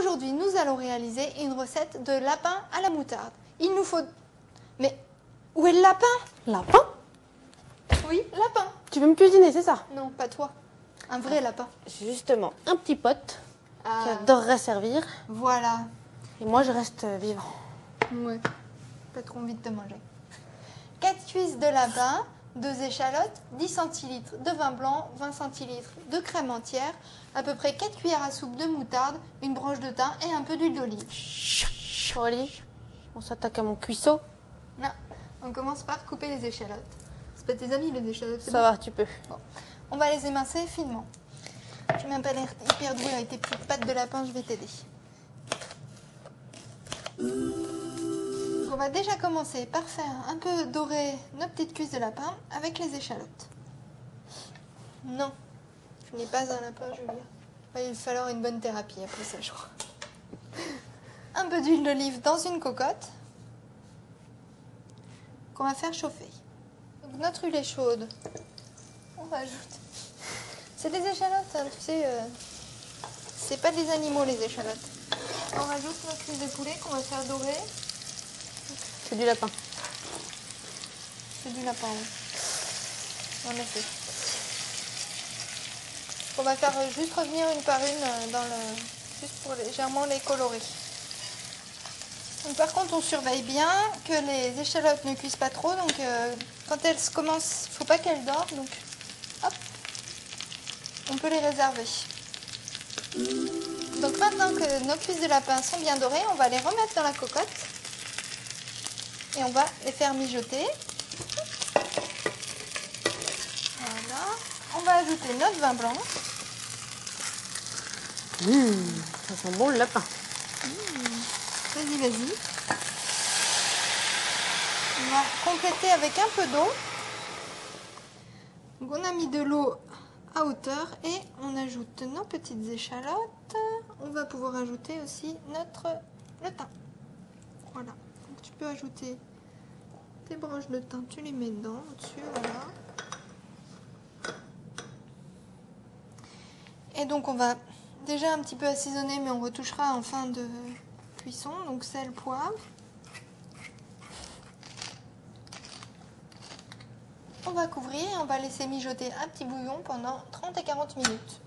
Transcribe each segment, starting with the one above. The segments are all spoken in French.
Aujourd'hui, nous allons réaliser une recette de lapin à la moutarde. Il nous faut... Mais où est le lapin? Lapin? Oui, lapin. Tu veux me cuisiner, c'est ça? Non, pas toi. Un vrai lapin. Justement, un petit pote qui Ah, adorerait servir. voilà. Et moi, je reste vivant. Ouais. Pas trop envie de te manger. 4 cuisses de lapin, 2 échalotes, 10 centilitres de vin blanc, 20 centilitres de crème entière, à peu près 4 cuillères à soupe de moutarde, une branche de thym et un peu d'huile d'olive. Aurélie, on s'attaque à mon cuisseau. Non, on commence par couper les échalotes. C'est pas tes amis les échalotes, c'est Ça va, tu peux. bon. On va les émincer finement. Tu m'as pas l'air hyper doué avec tes petites pattes de lapin, je vais t'aider. On va déjà commencer par faire un peu dorer nos petites cuisses de lapin avec les échalotes. Non, tu n'es pas un lapin, Julia. Il va falloir une bonne thérapie après ça, je crois. Un peu d'huile d'olive dans une cocotte qu'on va faire chauffer. Donc notre huile est chaude. On rajoute. C'est des échalotes, hein, tu sais. C'est pas des animaux les échalotes. On rajoute notre cuisse de poulet qu'on va faire dorer. C'est du lapin. C'est du lapin, oui. En effet. On va faire juste revenir une par une dans le... juste pour légèrement les colorer. Donc, par contre, on surveille bien que les échalotes ne cuisent pas trop. Donc, quand elles commencent, il ne faut pas qu'elles dorment. Donc, hop, on peut les réserver. Donc, maintenant que nos cuisses de lapin sont bien dorées, on va les remettre dans la cocotte. Et on va les faire mijoter. Voilà. On va ajouter notre vin blanc. Ça sent bon le lapin. Vas-y, vas-y. On va compléter avec un peu d'eau. Donc on a mis de l'eau à hauteur et on ajoute nos petites échalotes. On va pouvoir ajouter aussi le thym. Voilà. Donc tu peux ajouter tes branches de thym, tu les mets dedans, au-dessus, voilà. Et donc on va déjà un petit peu assaisonner, mais on retouchera en fin de cuisson. Donc sel, poivre. On va couvrir et on va laisser mijoter un petit bouillon pendant 30 et 40 minutes.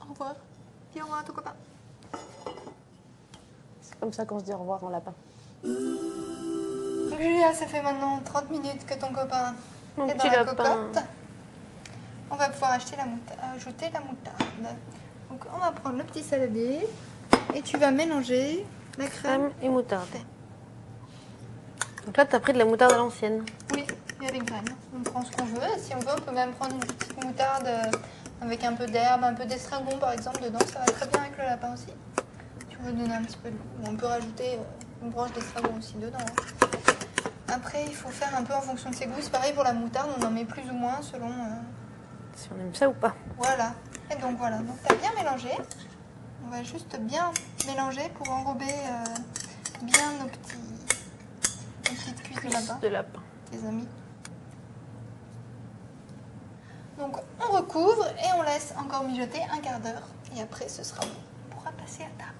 Au revoir. Dis au revoir à ton copain. C'est comme ça qu'on se dit au revoir en lapin. Donc Julia, ça fait maintenant 30 minutes que ton copain Mon est dans petit la lapin. cocotte. On va pouvoir ajouter la moutarde. Donc on va prendre le petit saladier et tu vas mélanger la crème. Crème et moutarde. Donc là, tu as pris de la moutarde à l'ancienne. Oui, il y a les graines. On prend ce qu'on veut. Et si on veut, on peut même prendre une petite moutarde avec un peu d'herbe, un peu d'estragon par exemple dedans. Ça va très bien avec le lapin aussi. Tu veux donner un petit peu de goût. On peut rajouter une branche d'estragon aussi dedans. Hein. Après, il faut faire un peu en fonction de ses goûts. C'est pareil pour la moutarde, on en met plus ou moins selon... Si on aime ça ou pas. Voilà. Et donc voilà, donc tu as bien mélangé. On va juste bien mélanger pour enrober bien nos petites cuisses de lapin. De lapin. Tes amis. Donc on recouvre et on laisse encore mijoter un quart d'heure. Et après ce sera bon. On pourra passer à table.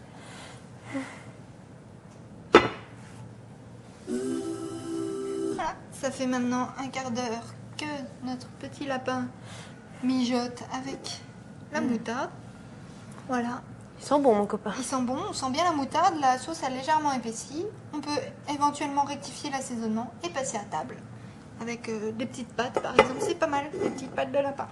Voilà, ça fait maintenant un quart d'heure que notre petit lapin mijote avec la moutarde. Voilà. Ils sont bons, mon copain. Ils sont bons, on sent bien la moutarde, la sauce a légèrement épaissi. On peut éventuellement rectifier l'assaisonnement et passer à table. Avec des petites pâtes par exemple, c'est pas mal, des petites pâtes de lapin.